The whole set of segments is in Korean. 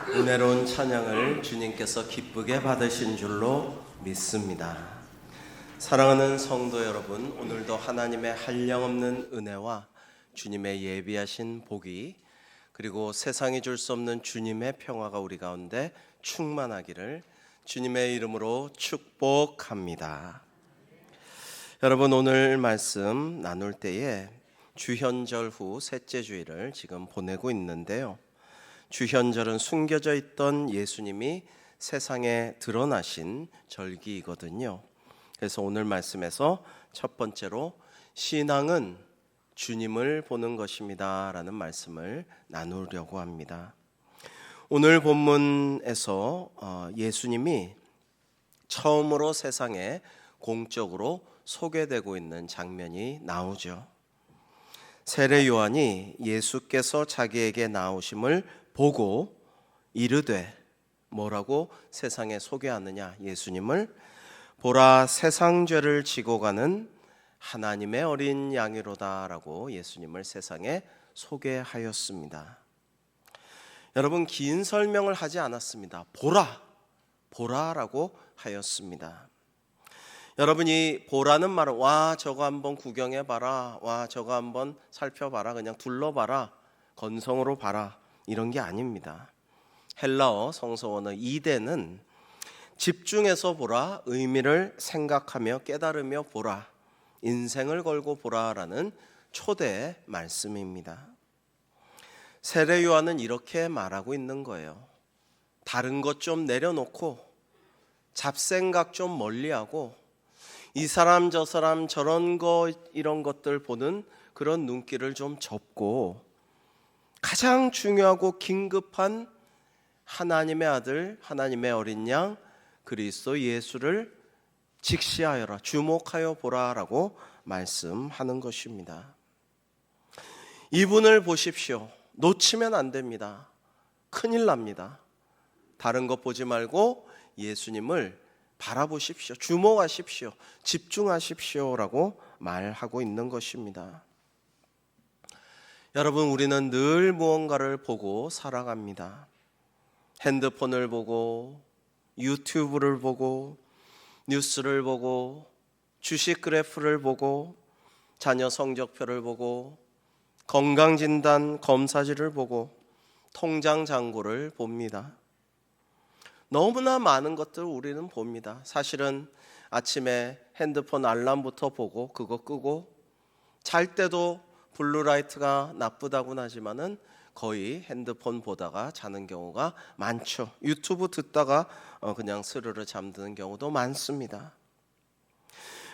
은혜로운 찬양을 주님께서 기쁘게 받으신 줄로 믿습니다. 사랑하는 성도 여러분, 오늘도 하나님의 한량없는 은혜와 주님의 예비하신 복이, 그리고 세상이 줄 수 없는 주님의 평화가 우리 가운데 충만하기를 주님의 이름으로 축복합니다. 여러분, 오늘 말씀 나눌 때에 주현절 후 셋째 주일을 지금 보내고 있는데요, 주현절은 숨겨져 있던 예수님이 세상에 드러나신 절기이거든요. 그래서 오늘 말씀에서 첫 번째로 신앙은 주님을 보는 것입니다 라는 말씀을 나누려고 합니다. 오늘 본문에서 예수님이 처음으로 세상에 공적으로 소개되고 있는 장면이 나오죠. 세례 요한이 예수께서 자기에게 나오심을 보고 이르되, 뭐라고 세상에 소개하느냐, 예수님을 보라 세상 죄를 지고 가는 하나님의 어린 양이로다 라고 예수님을 세상에 소개하였습니다. 여러분, 긴 설명을 하지 않았습니다. 보라라고 하였습니다. 여러분이 보라는 말은 와 저거 한번 구경해봐라, 와 저거 한번 살펴봐라, 그냥 둘러봐라, 건성으로 봐라, 이런 게 아닙니다. 헬라어 성서원어 이데는 집중해서 보라, 의미를 생각하며 깨달으며 보라, 인생을 걸고 보라라는 초대 말씀입니다. 세례 요한은 이렇게 말하고 있는 거예요. 다른 것 좀 내려놓고 잡생각 좀 멀리하고 이 사람 저 사람 저런 거 이런 것들 보는 그런 눈길을 좀 접고 가장 중요하고 긴급한 하나님의 아들, 하나님의 어린 양 그리스도 예수를 직시하여라, 주목하여 보라라고 말씀하는 것입니다. 이분을 보십시오. 놓치면 안 됩니다. 큰일 납니다. 다른 것 보지 말고 예수님을 바라보십시오. 주목하십시오. 집중하십시오라고 말하고 있는 것입니다. 여러분, 우리는 늘 무언가를 보고 살아갑니다. 핸드폰을 보고, 유튜브를 보고, 뉴스를 보고, 주식 그래프를 보고, 자녀 성적표를 보고, 건강진단 검사지를 보고, 통장 잔고를 봅니다. 너무나 많은 것들 우리는 봅니다. 사실은 아침에 핸드폰 알람부터 보고 그거 끄고, 잘 때도 블루라이트가 나쁘다고는 하지만은 거의 핸드폰 보다가 자는 경우가 많죠. 유튜브 듣다가 그냥 스르르 잠드는 경우도 많습니다.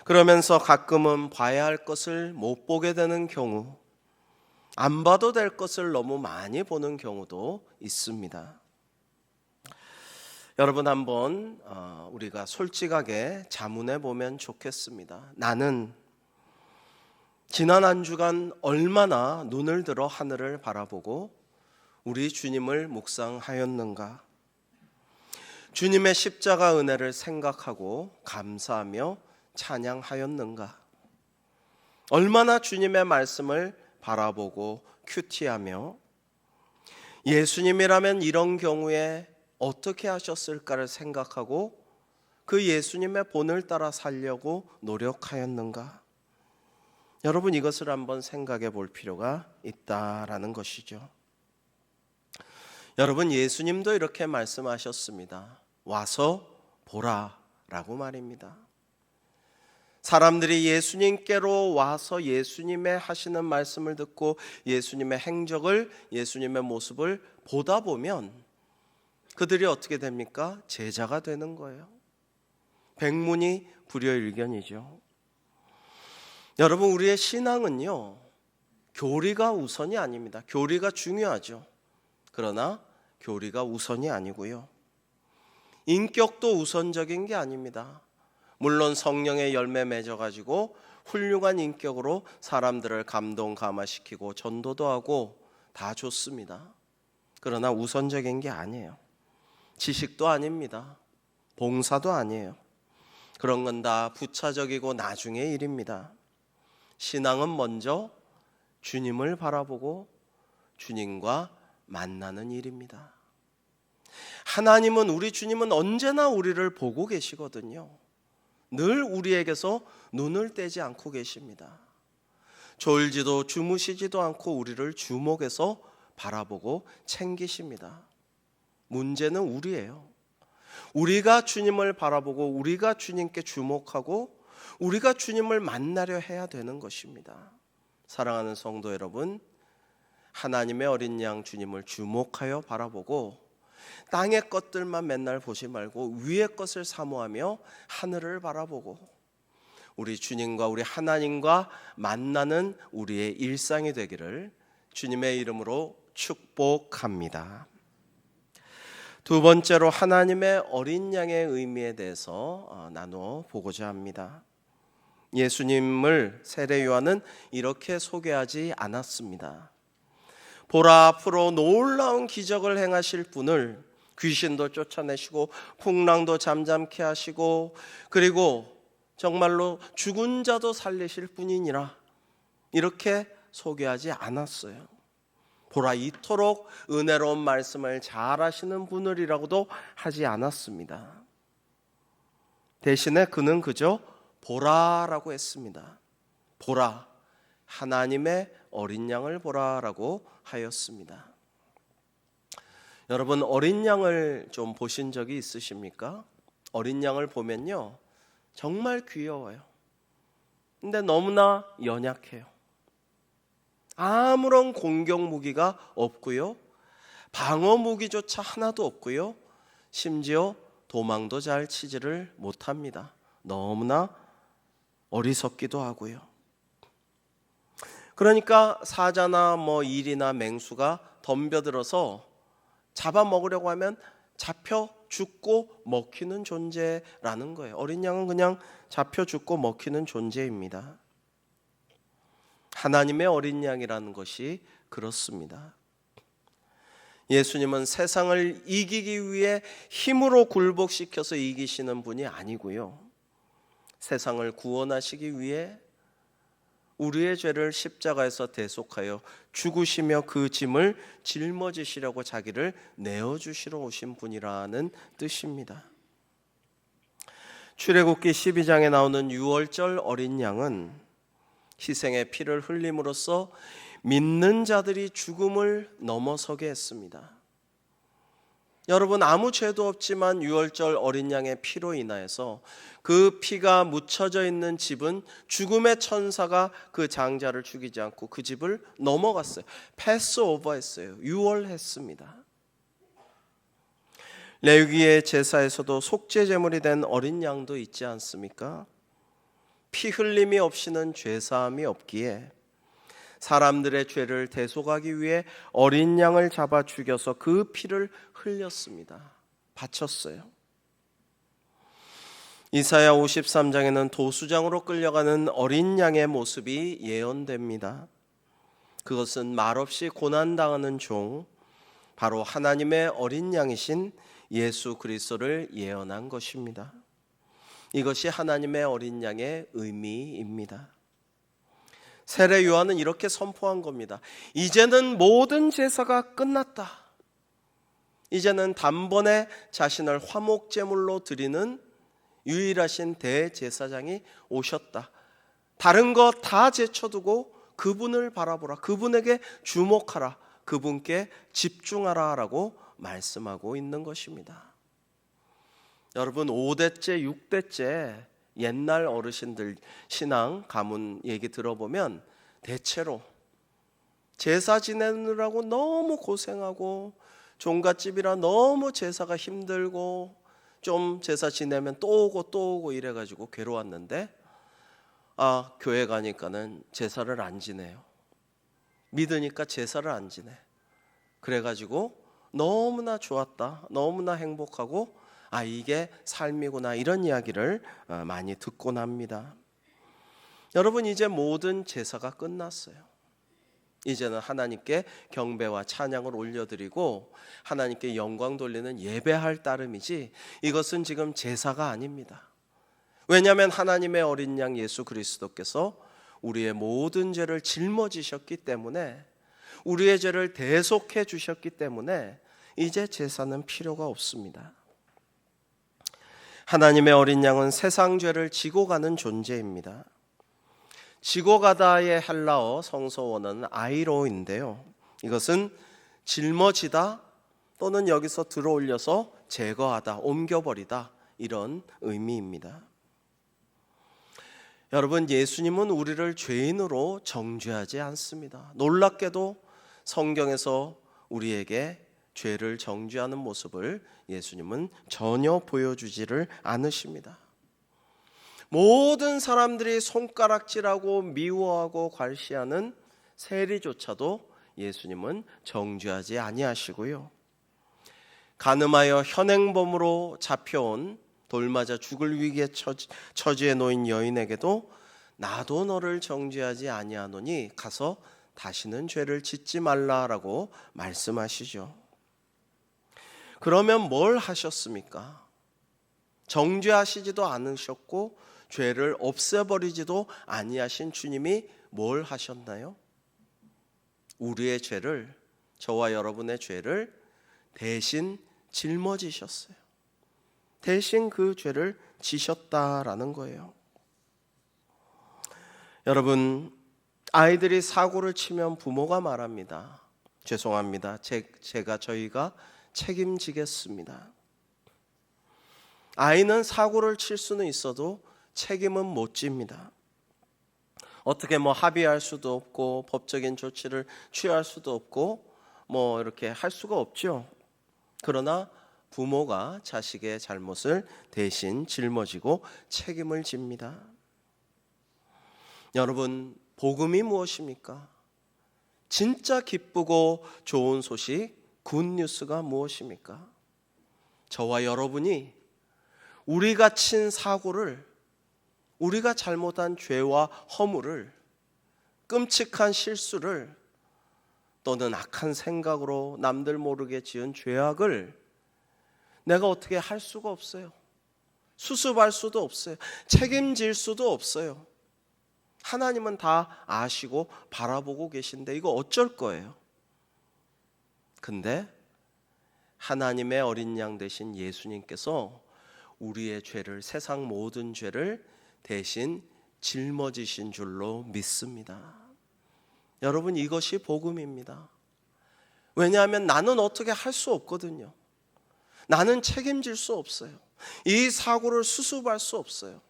그러면서 가끔은 봐야 할 것을 못 보게 되는 경우, 안 봐도 될 것을 너무 많이 보는 경우도 있습니다. 여러분, 한번 우리가 솔직하게 자문해 보면 좋겠습니다. 나는 지난 한 주간 얼마나 눈을 들어 하늘을 바라보고 우리 주님을 묵상하였는가? 주님의 십자가 은혜를 생각하고 감사하며 찬양하였는가? 얼마나 주님의 말씀을 바라보고 큐티하며 예수님이라면 이런 경우에 어떻게 하셨을까를 생각하고 그 예수님의 본을 따라 살려고 노력하였는가? 여러분, 이것을 한번 생각해 볼 필요가 있다라는 것이죠. 여러분, 예수님도 이렇게 말씀하셨습니다. 와서 보라라고 말입니다. 사람들이 예수님께로 와서 예수님의 하시는 말씀을 듣고 예수님의 행적을, 예수님의 모습을 보다 보면 그들이 어떻게 됩니까? 제자가 되는 거예요. 백문이 불여일견이죠. 여러분, 우리의 신앙은요, 교리가 우선이 아닙니다. 교리가 중요하죠. 그러나 교리가 우선이 아니고요, 인격도 우선적인 게 아닙니다. 물론 성령의 열매 맺어가지고 훌륭한 인격으로 사람들을 감동 감화시키고 전도도 하고 다 좋습니다. 그러나 우선적인 게 아니에요. 지식도 아닙니다. 봉사도 아니에요. 그런 건 다 부차적이고 나중의 일입니다. 신앙은 먼저 주님을 바라보고 주님과 만나는 일입니다. 하나님은, 우리 주님은 언제나 우리를 보고 계시거든요. 늘 우리에게서 눈을 떼지 않고 계십니다. 졸지도 주무시지도 않고 우리를 주목해서 바라보고 챙기십니다. 문제는 우리예요. 우리가 주님을 바라보고 우리가 주님께 주목하고 우리가 주님을 만나려 해야 되는 것입니다. 사랑하는 성도 여러분, 하나님의 어린 양 주님을 주목하여 바라보고 땅의 것들만 맨날 보지 말고 위의 것을 사모하며 하늘을 바라보고 우리 주님과 우리 하나님과 만나는 우리의 일상이 되기를 주님의 이름으로 축복합니다. 두 번째로 하나님의 어린 양의 의미에 대해서 나누어 보고자 합니다. 예수님을 세례 요한은 이렇게 소개하지 않았습니다. 보라, 앞으로 놀라운 기적을 행하실 분을, 귀신도 쫓아내시고 풍랑도 잠잠케 하시고 그리고 정말로 죽은 자도 살리실 분이니라, 이렇게 소개하지 않았어요. 보라, 이토록 은혜로운 말씀을 잘 하시는 분을이라고도 하지 않았습니다. 대신에 그는 그저 보라라고 했습니다. 보라, 하나님의 어린 양을 보라라고 하였습니다. 여러분, 어린 양을 좀 보신 적이 있으십니까? 어린 양을 보면요, 정말 귀여워요. 근데 너무나 연약해요. 아무런 공격 무기가 없고요, 방어 무기조차 하나도 없고요, 심지어 도망도 잘 치지를 못합니다. 너무나 어리석기도 하고요. 그러니까 사자나 일이나 맹수가 덤벼들어서 잡아먹으려고 하면 잡혀 죽고 먹히는 존재라는 거예요. 어린 양은 그냥 잡혀 죽고 먹히는 존재입니다. 하나님의 어린 양이라는 것이 그렇습니다. 예수님은 세상을 이기기 위해 힘으로 굴복시켜서 이기시는 분이 아니고요, 세상을 구원하시기 위해 우리의 죄를 십자가에서 대속하여 죽으시며 그 짐을 짊어지시려고 자기를 내어주시러 오신 분이라는 뜻입니다. 출애굽기 12장에 나오는 유월절 어린 양은 희생의 피를 흘림으로써 믿는 자들이 죽음을 넘어서게 했습니다. 여러분, 아무 죄도 없지만 유월절 어린 양의 피로 인하여서 그 피가 묻혀져 있는 집은 죽음의 천사가 그 장자를 죽이지 않고 그 집을 넘어갔어요. 패스오버했어요. 유월했습니다. 레위기의 제사에서도 속죄 제물이 된 어린 양도 있지 않습니까? 피 흘림이 없이는 죄사함이 없기에 사람들의 죄를 대속하기 위해 어린 양을 잡아 죽여서 그 피를 흘렸습니다. 바쳤어요. 이사야 53장에는 도수장으로 끌려가는 어린 양의 모습이 예언됩니다. 그것은 말없이 고난당하는 종, 바로 하나님의 어린 양이신 예수 그리스도를 예언한 것입니다. 이것이 하나님의 어린 양의 의미입니다. 세례 요한은 이렇게 선포한 겁니다. 이제는 모든 제사가 끝났다. 이제는 단번에 자신을 화목제물로 드리는 유일하신 대제사장이 오셨다. 다른 것 다 제쳐두고 그분을 바라보라. 그분에게 주목하라. 그분께 집중하라 라고 말씀하고 있는 것입니다. 여러분, 5대째 6대째 옛날 어르신들 신앙 가문 얘기 들어보면 대체로 제사 지내느라고 너무 고생하고 종갓집이라 너무 제사가 힘들고 좀 제사 지내면 또 오고 이래가지고 괴로웠는데 교회 가니까는 제사를 안 지내요. 믿으니까 제사를 안 지내. 그래가지고 너무나 좋았다, 너무나 행복하고 이게 삶이구나, 이런 이야기를 많이 듣곤 합니다. 여러분, 이제 모든 제사가 끝났어요. 이제는 하나님께 경배와 찬양을 올려드리고 하나님께 영광 돌리는 예배할 따름이지 이것은 지금 제사가 아닙니다. 왜냐하면 하나님의 어린 양 예수 그리스도께서 우리의 모든 죄를 짊어지셨기 때문에, 우리의 죄를 대속해 주셨기 때문에 이제 제사는 필요가 없습니다. 하나님의 어린 양은 세상 죄를 지고 가는 존재입니다. 지고 가다의 헬라어 성서원어는 아이로인데요. 이것은 짊어지다 또는 여기서 들어올려서 제거하다, 옮겨버리다 이런 의미입니다. 여러분, 예수님은 우리를 죄인으로 정죄하지 않습니다. 놀랍게도 성경에서 우리에게 죄를 정죄하는 모습을 예수님은 전혀 보여주지를 않으십니다. 모든 사람들이 손가락질하고 미워하고 괄시하는 세리조차도 예수님은 정죄하지 아니하시고요. 간음하여 현행범으로 잡혀온 돌맞아 죽을 위기에 처지에 놓인 여인에게도 나도 너를 정죄하지 아니하노니 가서 다시는 죄를 짓지 말라라고 말씀하시죠. 그러면 뭘 하셨습니까? 정죄하시지도 않으셨고 죄를 없애버리지도 아니하신 주님이 뭘 하셨나요? 우리의 죄를, 저와 여러분의 죄를 대신 짊어지셨어요. 대신 그 죄를 지셨다라는 거예요. 여러분, 아이들이 사고를 치면 부모가 말합니다. 죄송합니다. 저희가 책임지겠습니다. 아이는 사고를 칠 수는 있어도 책임은 못 집니다. 어떻게 합의할 수도 없고 법적인 조치를 취할 수도 없고 이렇게 할 수가 없죠. 그러나 부모가 자식의 잘못을 대신 짊어지고 책임을 집니다. 여러분, 복음이 무엇입니까? 진짜 기쁘고 좋은 소식, 굿뉴스가 무엇입니까? 저와 여러분이 우리가 친 사고를, 우리가 잘못한 죄와 허물을, 끔찍한 실수를 또는 악한 생각으로 남들 모르게 지은 죄악을 내가 어떻게 할 수가 없어요. 수습할 수도 없어요. 책임질 수도 없어요. 하나님은 다 아시고 바라보고 계신데 이거 어쩔 거예요? 근데 하나님의 어린 양 되신 예수님께서 우리의 죄를, 세상 모든 죄를 대신 짊어지신 줄로 믿습니다. 여러분, 이것이 복음입니다. 왜냐하면 나는 어떻게 할 수 없거든요. 나는 책임질 수 없어요. 이 사고를 수습할 수 없어요.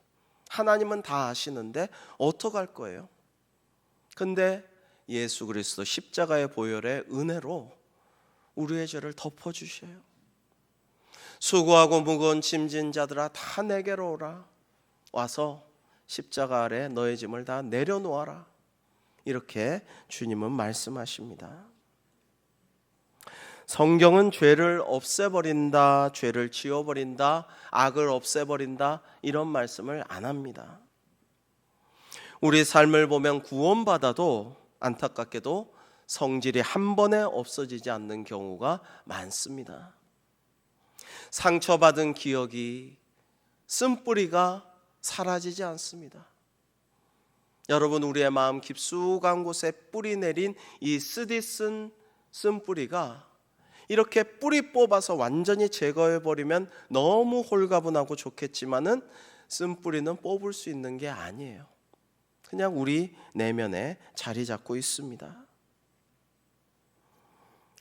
하나님은 다 아시는데 어떡할 거예요? 근데 예수 그리스도 십자가의 보혈의 은혜로 우리의 죄를 덮어주셔요. 수고하고 무거운 짐진 자들아 다 내게로 오라. 와서 십자가 아래 너의 짐을 다 내려놓아라. 이렇게 주님은 말씀하십니다. 성경은 죄를 없애버린다, 죄를 지워버린다, 악을 없애버린다 이런 말씀을 안 합니다. 우리 삶을 보면 구원받아도 안타깝게도 성질이 한 번에 없어지지 않는 경우가 많습니다. 상처받은 기억이, 쓴뿌리가 사라지지 않습니다. 여러분, 우리의 마음 깊숙한 곳에 뿌리 내린 이 쓰디쓴 쓴뿌리가 이렇게 뿌리 뽑아서 완전히 제거해버리면 너무 홀가분하고 좋겠지만은 쓴뿌리는 뽑을 수 있는 게 아니에요. 그냥 우리 내면에 자리 잡고 있습니다.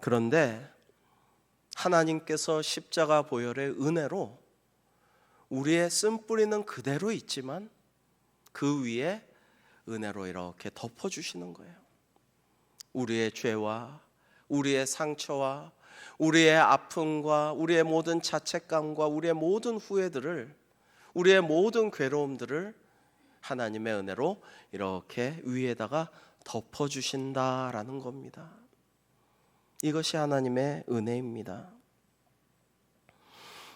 그런데 하나님께서 십자가 보혈의 은혜로 우리의 쓴뿌리는 그대로 있지만 그 위에 은혜로 이렇게 덮어주시는 거예요. 우리의 죄와 우리의 상처와 우리의 아픔과 우리의 모든 자책감과 우리의 모든 후회들을, 우리의 모든 괴로움들을 하나님의 은혜로 이렇게 위에다가 덮어주신다라는 겁니다. 이것이 하나님의 은혜입니다.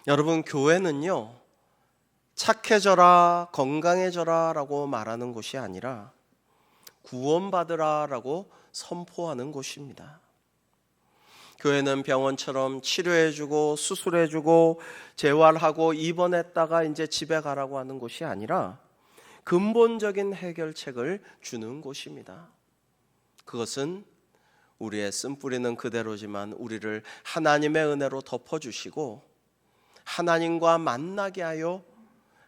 여러분, 교회는요, 착해져라, 건강해져라 라고 말하는 곳이 아니라 구원받으라 라고 선포하는 곳입니다. 교회는 병원처럼 치료해주고 수술해주고 재활하고 입원했다가 이제 집에 가라고 하는 곳이 아니라 근본적인 해결책을 주는 곳입니다. 그것은 우리의 쓴뿌리는 그대로지만 우리를 하나님의 은혜로 덮어주시고 하나님과 만나게 하여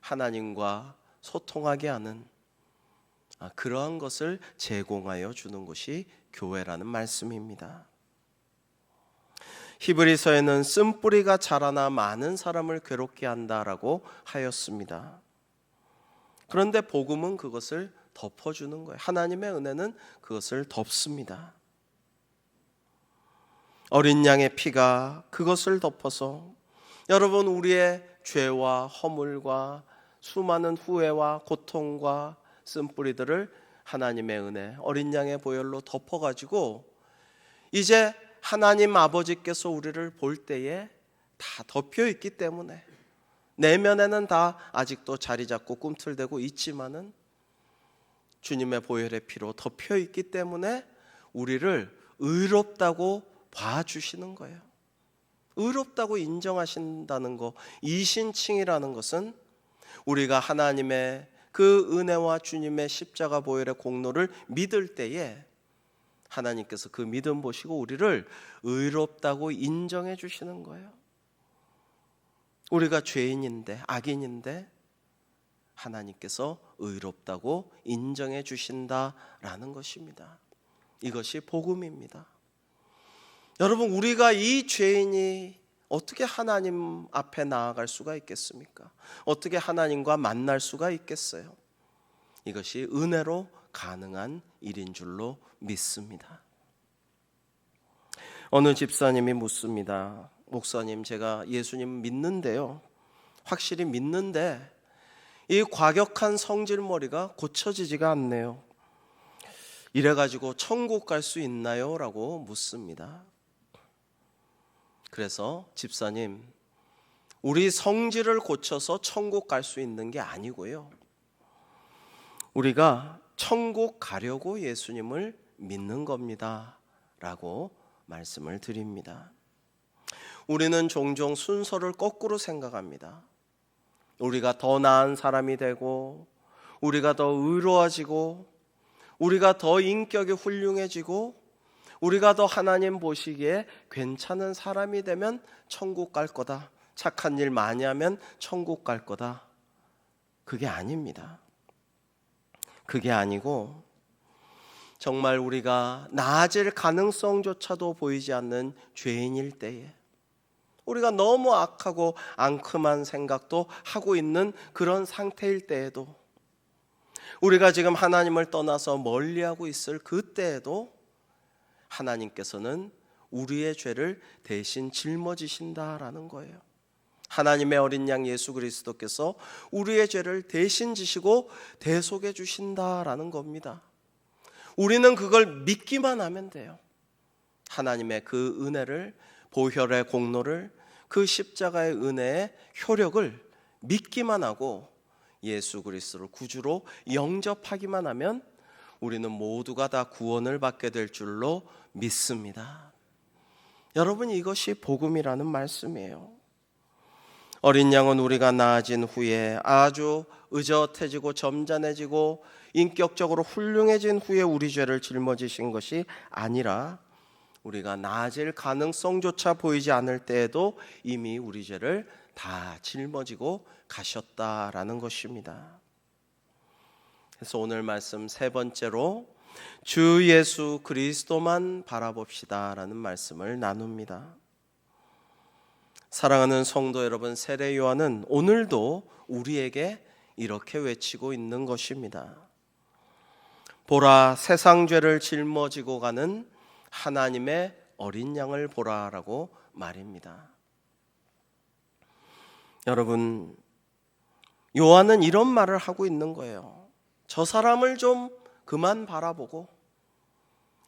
하나님과 소통하게 하는 그러한 것을 제공하여 주는 것이 교회라는 말씀입니다. 히브리서에는 쓴뿌리가 자라나 많은 사람을 괴롭게 한다라고 하였습니다. 그런데 복음은 그것을 덮어주는 거예요. 하나님의 은혜는 그것을 덮습니다. 어린 양의 피가 그것을 덮어서 여러분 우리의 죄와 허물과 수많은 후회와 고통과 쓴뿌리들을 하나님의 은혜, 어린 양의 보혈로 덮어가지고 이제 하나님 아버지께서 우리를 볼 때에 다 덮여있기 때문에 내면에는 다 아직도 자리 잡고 꿈틀대고 있지만은 주님의 보혈의 피로 덮여있기 때문에 우리를 의롭다고 봐주시는 거예요. 의롭다고 인정하신다는 거, 이신칭이라는 것은 우리가 하나님의 그 은혜와 주님의 십자가 보혈의 공로를 믿을 때에 하나님께서 그 믿음 보시고 우리를 의롭다고 인정해 주시는 거예요. 우리가 죄인인데, 악인인데 하나님께서 의롭다고 인정해 주신다라는 것입니다. 이것이 복음입니다. 여러분, 우리가 이 죄인이 어떻게 하나님 앞에 나아갈 수가 있겠습니까? 어떻게 하나님과 만날 수가 있겠어요? 이것이 은혜로 가능한 일인 줄로 믿습니다. 어느 집사님이 묻습니다. 목사님, 제가 예수님 믿는데요, 확실히 믿는데 이 과격한 성질머리가 고쳐지지가 않네요. 이래가지고 천국 갈 수 있나요? 라고 묻습니다. 그래서 집사님, 우리 성질을 고쳐서 천국 갈 수 있는 게 아니고요, 우리가 천국 가려고 예수님을 믿는 겁니다 라고 말씀을 드립니다. 우리는 종종 순서를 거꾸로 생각합니다. 우리가 더 나은 사람이 되고, 우리가 더 의로워지고, 우리가 더 인격이 훌륭해지고, 우리가 더 하나님 보시기에 괜찮은 사람이 되면 천국 갈 거다, 착한 일 많이 하면 천국 갈 거다. 그게 아닙니다. 그게 아니고 정말 우리가 나아질 가능성조차도 보이지 않는 죄인일 때에, 우리가 너무 악하고 앙큼한 생각도 하고 있는 그런 상태일 때에도, 우리가 지금 하나님을 떠나서 멀리하고 있을 그때에도 하나님께서는 우리의 죄를 대신 짊어지신다라는 거예요. 하나님의 어린 양 예수 그리스도께서 우리의 죄를 대신 지시고 대속해 주신다라는 겁니다. 우리는 그걸 믿기만 하면 돼요. 하나님의 그 은혜를, 보혈의 공로를, 그 십자가의 은혜의 효력을 믿기만 하고 예수 그리스도를 구주로 영접하기만 하면 우리는 모두가 다 구원을 받게 될 줄로 믿습니다. 여러분, 이것이 복음이라는 말씀이에요. 어린 양은 우리가 나아진 후에, 아주 의젓해지고 점잖해지고 인격적으로 훌륭해진 후에 우리 죄를 짊어지신 것이 아니라 우리가 나아질 가능성조차 보이지 않을 때에도 이미 우리 죄를 다 짊어지고 가셨다라는 것입니다. 그래서 오늘 말씀 세 번째로 주 예수 그리스도만 바라봅시다라는 말씀을 나눕니다. 사랑하는 성도 여러분, 세례 요한은 오늘도 우리에게 이렇게 외치고 있는 것입니다. 보라, 세상 죄를 짊어지고 가는 하나님의 어린 양을 보라라고 말입니다. 여러분, 요한은 이런 말을 하고 있는 거예요. 저 사람을 좀 그만 바라보고,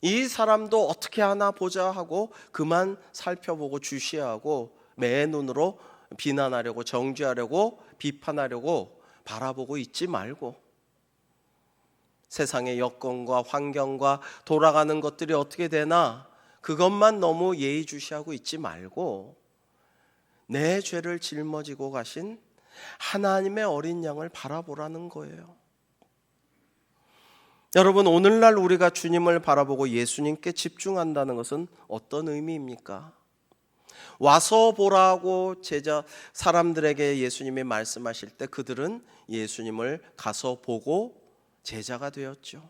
이 사람도 어떻게 하나 보자 하고 그만 살펴보고 주시하고 매 눈으로 비난하려고, 정죄하려고, 비판하려고 바라보고 있지 말고, 세상의 여건과 환경과 돌아가는 것들이 어떻게 되나 그것만 너무 예의주시하고 있지 말고 내 죄를 짊어지고 가신 하나님의 어린 양을 바라보라는 거예요. 여러분, 오늘날 우리가 주님을 바라보고 예수님께 집중한다는 것은 어떤 의미입니까? 와서 보라고 사람들에게 예수님이 말씀하실 때 그들은 예수님을 가서 보고 제자가 되었죠.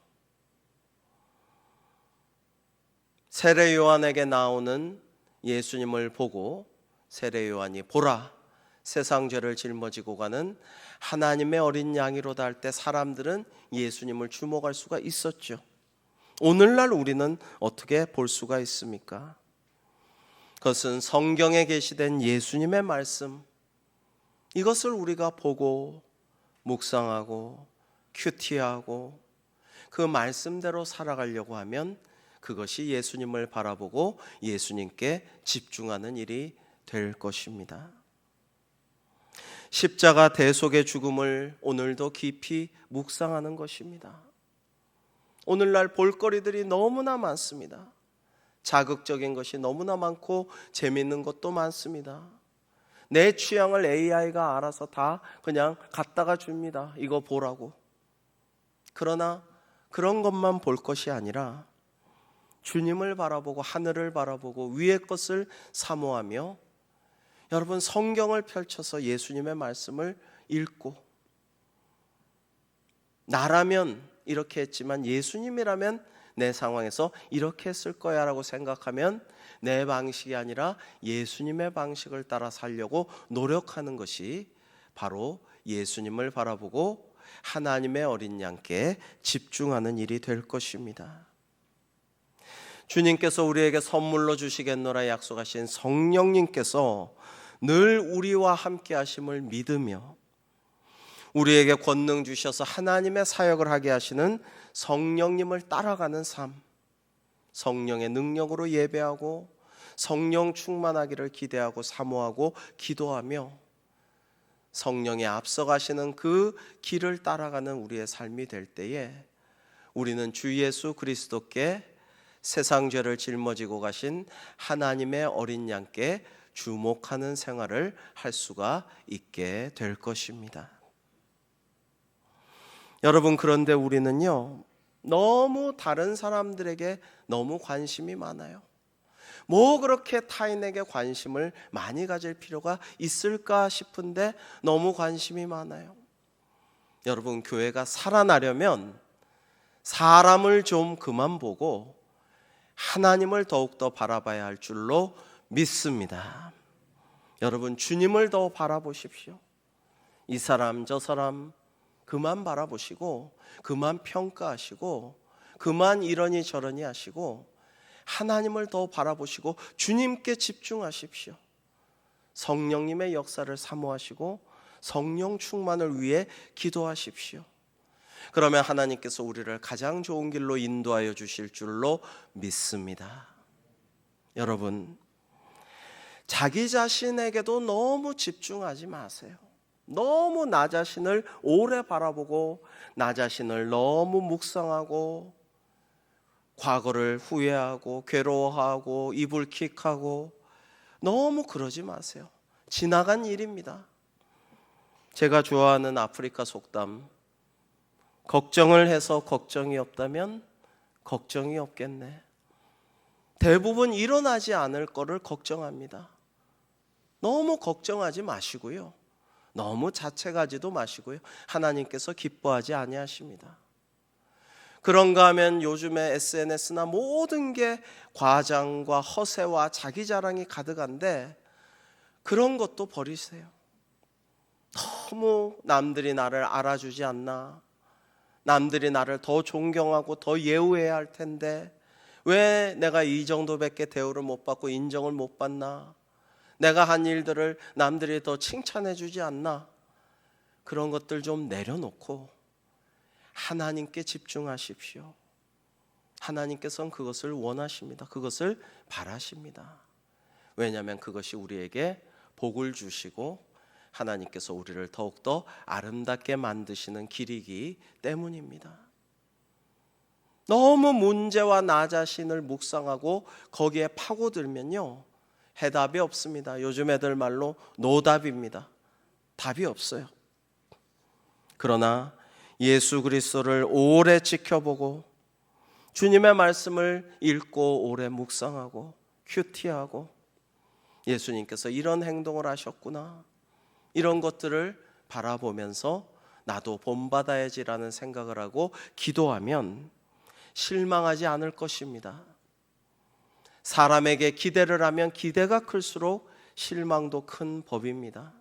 세례 요한에게 나오는 예수님을 보고 세례 요한이 보라, 세상 죄를 짊어지고 가는 하나님의 어린 양이로다 할 때 사람들은 예수님을 주목할 수가 있었죠. 오늘날 우리는 어떻게 볼 수가 있습니까? 그것은 성경에 계시된 예수님의 말씀, 이것을 우리가 보고 묵상하고 큐티하고 그 말씀대로 살아가려고 하면 그것이 예수님을 바라보고 예수님께 집중하는 일이 될 것입니다. 십자가 대속의 죽음을 오늘도 깊이 묵상하는 것입니다. 오늘날 볼거리들이 너무나 많습니다. 자극적인 것이 너무나 많고 재밌는 것도 많습니다. 내 취향을 AI가 알아서 다 그냥 갖다가 줍니다. 이거 보라고. 그러나 그런 것만 볼 것이 아니라 주님을 바라보고 하늘을 바라보고 위의 것을 사모하며 여러분, 성경을 펼쳐서 예수님의 말씀을 읽고, 나라면 이렇게 했지만 예수님이라면 내 상황에서 이렇게 했을 거야 라고 생각하면 내 방식이 아니라 예수님의 방식을 따라 살려고 노력하는 것이 바로 예수님을 바라보고 하나님의 어린 양께 집중하는 일이 될 것입니다. 주님께서 우리에게 선물로 주시겠노라 약속하신 성령님께서 늘 우리와 함께 하심을 믿으며 우리에게 권능 주셔서 하나님의 사역을 하게 하시는 성령님을 따라가는 삶, 성령의 능력으로 예배하고 성령 충만하기를 기대하고 사모하고 기도하며 성령에 앞서가시는 그 길을 따라가는 우리의 삶이 될 때에 우리는 주 예수 그리스도께 세상 죄를 짊어지고 가신 하나님의 어린 양께 주목하는 생활을 할 수가 있게 될 것입니다. 여러분, 그런데 우리는요, 너무 다른 사람들에게 너무 관심이 많아요. 뭐 그렇게 타인에게 관심을 많이 가질 필요가 있을까 싶은데 너무 관심이 많아요. 여러분, 교회가 살아나려면 사람을 좀 그만 보고 하나님을 더욱더 바라봐야 할 줄로 믿습니다. 여러분, 주님을 더 바라보십시오. 이 사람 저 사람 그만 바라보시고 그만 평가하시고 그만 이러니 저러니 하시고 하나님을 더 바라보시고 주님께 집중하십시오. 성령님의 역사를 사모하시고 성령 충만을 위해 기도하십시오. 그러면 하나님께서 우리를 가장 좋은 길로 인도하여 주실 줄로 믿습니다. 여러분, 자기 자신에게도 너무 집중하지 마세요. 너무 나 자신을 오래 바라보고 나 자신을 너무 묵상하고 과거를 후회하고 괴로워하고 이불킥하고 너무 그러지 마세요. 지나간 일입니다. 제가 좋아하는 아프리카 속담, 걱정을 해서 걱정이 없다면 걱정이 없겠네. 대부분 일어나지 않을 거를 걱정합니다. 너무 걱정하지 마시고요. 너무 자책하지도 마시고요. 하나님께서 기뻐하지 아니하십니다. 그런가 하면 요즘에 SNS나 모든 게 과장과 허세와 자기 자랑이 가득한데 그런 것도 버리세요. 너무 남들이 나를 알아주지 않나, 남들이 나를 더 존경하고 더 예우해야 할 텐데 왜 내가 이 정도밖에 대우를 못 받고 인정을 못 받나, 내가 한 일들을 남들이 더 칭찬해 주지 않나, 그런 것들 좀 내려놓고 하나님께 집중하십시오. 하나님께서는 그것을 원하십니다. 그것을 바라십니다. 왜냐하면 그것이 우리에게 복을 주시고 하나님께서 우리를 더욱더 아름답게 만드시는 길이기 때문입니다. 너무 문제와 나 자신을 묵상하고 거기에 파고들면요, 해답이 없습니다. 요즘 애들 말로 노답입니다. 답이 없어요. 그러나 예수 그리스도를 오래 지켜보고 주님의 말씀을 읽고 오래 묵상하고 큐티하고 예수님께서 이런 행동을 하셨구나, 이런 것들을 바라보면서 나도 본받아야지라는 생각을 하고 기도하면 실망하지 않을 것입니다. 사람에게 기대를 하면 기대가 클수록 실망도 큰 법입니다.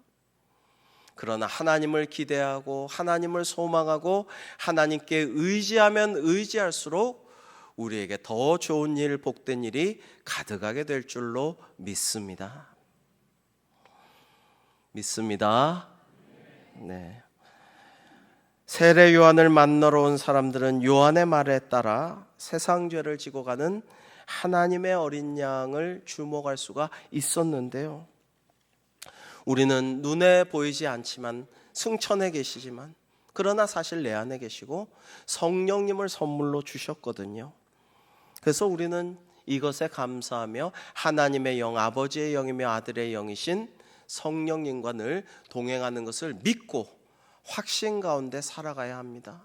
그러나 하나님을 기대하고 하나님을 소망하고 하나님께 의지하면 의지할수록 우리에게 더 좋은 일, 복된 일이 가득하게 될 줄로 믿습니다. 네. 세례 요한을 만나러 온 사람들은 요한의 말에 따라 세상 죄를 지고 가는 하나님의 어린 양을 주목할 수가 있었는데요. 우리는 눈에 보이지 않지만 승천에 계시지만 그러나 사실 내 안에 계시고 성령님을 선물로 주셨거든요. 그래서 우리는 이것에 감사하며 하나님의 영, 아버지의 영이며 아들의 영이신 성령님과 늘 동행하는 것을 믿고 확신 가운데 살아가야 합니다.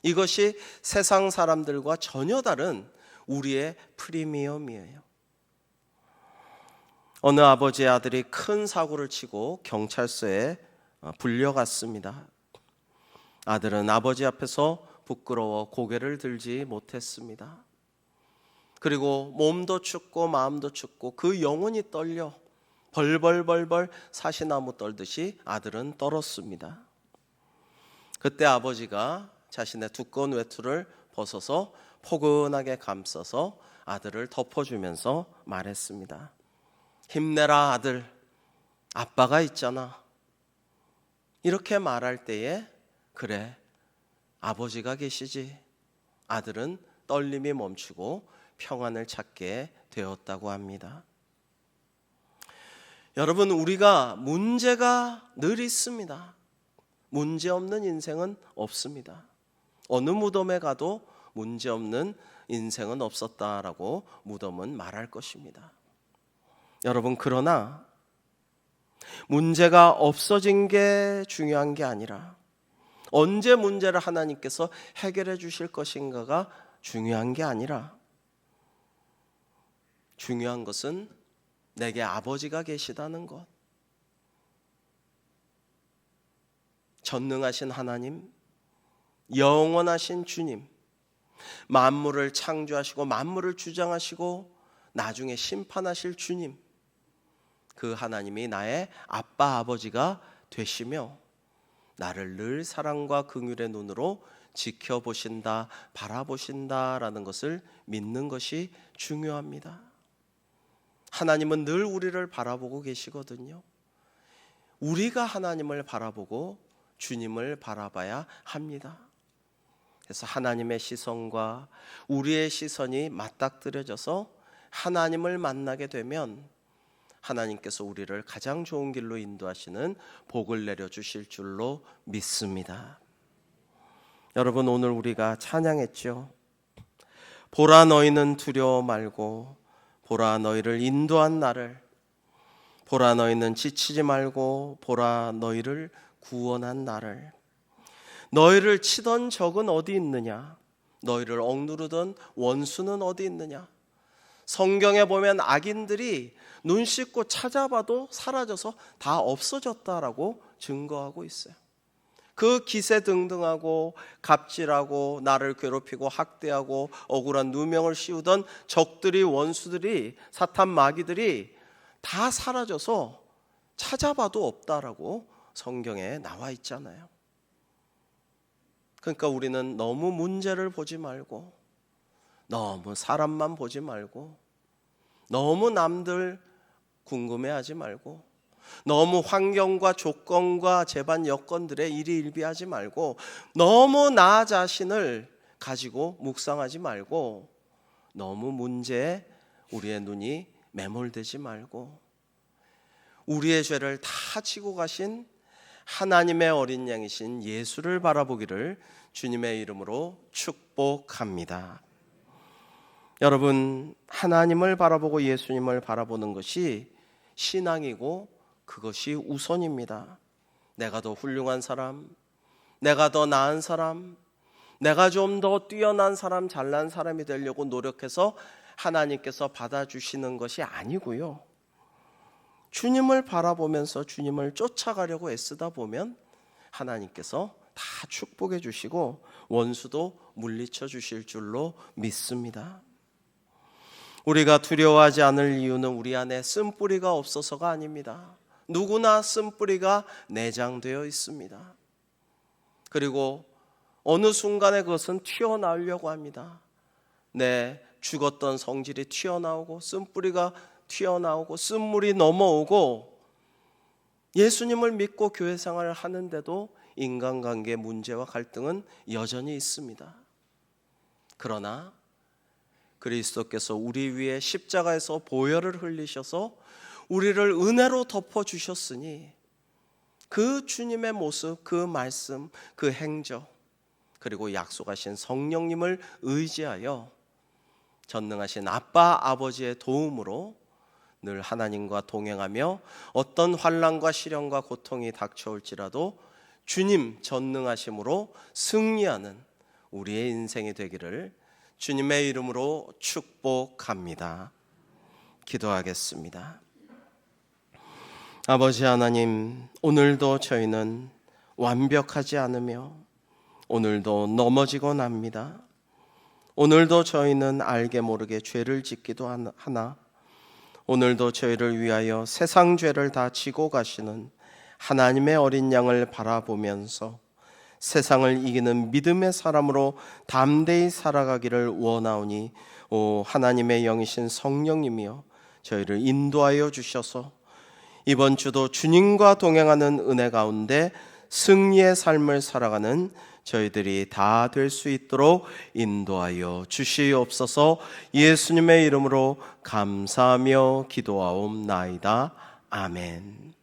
이것이 세상 사람들과 전혀 다른 우리의 프리미엄이에요. 어느 아버지의 아들이 큰 사고를 치고 경찰서에 불려갔습니다. 아들은 아버지 앞에서 부끄러워 고개를 들지 못했습니다. 그리고 몸도 춥고 마음도 춥고 그 영혼이 떨려 벌벌벌벌 사시나무 떨듯이 아들은 떨었습니다. 그때 아버지가 자신의 두꺼운 외투를 벗어서 포근하게 감싸서 아들을 덮어주면서 말했습니다. 힘내라 아들, 아빠가 있잖아. 이렇게 말할 때에 그래, 아버지가 계시지. 아들은 떨림이 멈추고 평안을 찾게 되었다고 합니다. 여러분, 우리가 문제가 늘 있습니다. 문제 없는 인생은 없습니다. 어느 무덤에 가도 문제 없는 인생은 없었다라고 무덤은 말할 것입니다. 여러분, 그러나 문제가 없어진 게 중요한 게 아니라 언제 문제를 하나님께서 해결해 주실 것인가가 중요한 게 아니라 중요한 것은 내게 아버지가 계시다는 것, 전능하신 하나님, 영원하신 주님, 만물을 창조하시고 만물을 주장하시고 나중에 심판하실 주님, 그 하나님이 나의 아빠 아버지가 되시며 나를 늘 사랑과 긍휼의 눈으로 지켜보신다, 바라보신다라는 것을 믿는 것이 중요합니다. 하나님은 늘 우리를 바라보고 계시거든요. 우리가 하나님을 바라보고 주님을 바라봐야 합니다. 그래서 하나님의 시선과 우리의 시선이 맞닥뜨려져서 하나님을 만나게 되면 하나님께서 우리를 가장 좋은 길로 인도하시는 복을 내려주실 줄로 믿습니다. 여러분, 오늘 우리가 찬양했죠. 보라 너희는 두려워 말고, 보라 너희를 인도한 나를, 보라 너희는 지치지 말고, 보라 너희를 구원한 나를. 너희를 치던 적은 어디 있느냐? 너희를 억누르던 원수는 어디 있느냐? 성경에 보면 악인들이 눈 씻고 찾아봐도 사라져서 다 없어졌다라고 증거하고 있어요. 그 기세등등하고 갑질하고 나를 괴롭히고 학대하고 억울한 누명을 씌우던 적들이, 원수들이, 사탄 마귀들이 다 사라져서 찾아봐도 없다라고 성경에 나와 있잖아요. 그러니까 우리는 너무 문제를 보지 말고, 너무 사람만 보지 말고, 너무 남들 궁금해하지 말고, 너무 환경과 조건과 재반 여건들에 일희일비하지 말고, 너무 나 자신을 가지고 묵상하지 말고, 너무 문제에 우리의 눈이 매몰되지 말고, 우리의 죄를 다 지고 가신 하나님의 어린 양이신 예수를 바라보기를 주님의 이름으로 축복합니다. 여러분, 하나님을 바라보고 예수님을 바라보는 것이 신앙이고 그것이 우선입니다. 내가 더 훌륭한 사람, 내가 더 나은 사람, 내가 좀 더 뛰어난 사람, 잘난 사람이 되려고 노력해서 하나님께서 받아주시는 것이 아니고요. 주님을 바라보면서 주님을 쫓아가려고 애쓰다 보면 하나님께서 다 축복해 주시고 원수도 물리쳐 주실 줄로 믿습니다. 우리가 두려워하지 않을 이유는 우리 안에 쓴뿌리가 없어서가 아닙니다. 누구나 쓴뿌리가 내장되어 있습니다. 그리고 어느 순간에 그것은 튀어나오려고 합니다. 내 죽었던 성질이 튀어나오고 쓴뿌리가 튀어나오고 쓴물이 넘어오고 예수님을 믿고 교회 생활을 하는데도 인간관계 문제와 갈등은 여전히 있습니다. 그러나 그리스도께서 우리 위에 십자가에서 보혈을 흘리셔서 우리를 은혜로 덮어주셨으니 그 주님의 모습, 그 말씀, 그 행적, 그리고 약속하신 성령님을 의지하여 전능하신 아빠, 아버지의 도움으로 늘 하나님과 동행하며 어떤 환난과 시련과 고통이 닥쳐올지라도 주님 전능하심으로 승리하는 우리의 인생이 되기를 주님의 이름으로 축복합니다. 기도하겠습니다. 아버지 하나님, 오늘도 저희는 완벽하지 않으며 오늘도 넘어지곤 합니다. 오늘도 저희는 알게 모르게 죄를 짓기도 하나 오늘도 저희를 위하여 세상 죄를 다 지고 가시는 하나님의 어린 양을 바라보면서 세상을 이기는 믿음의 사람으로 담대히 살아가기를 원하오니 오 하나님의 영이신 성령님이여 저희를 인도하여 주셔서 이번 주도 주님과 동행하는 은혜 가운데 승리의 삶을 살아가는 저희들이 다 될 수 있도록 인도하여 주시옵소서. 예수님의 이름으로 감사하며 기도하옵나이다. 아멘.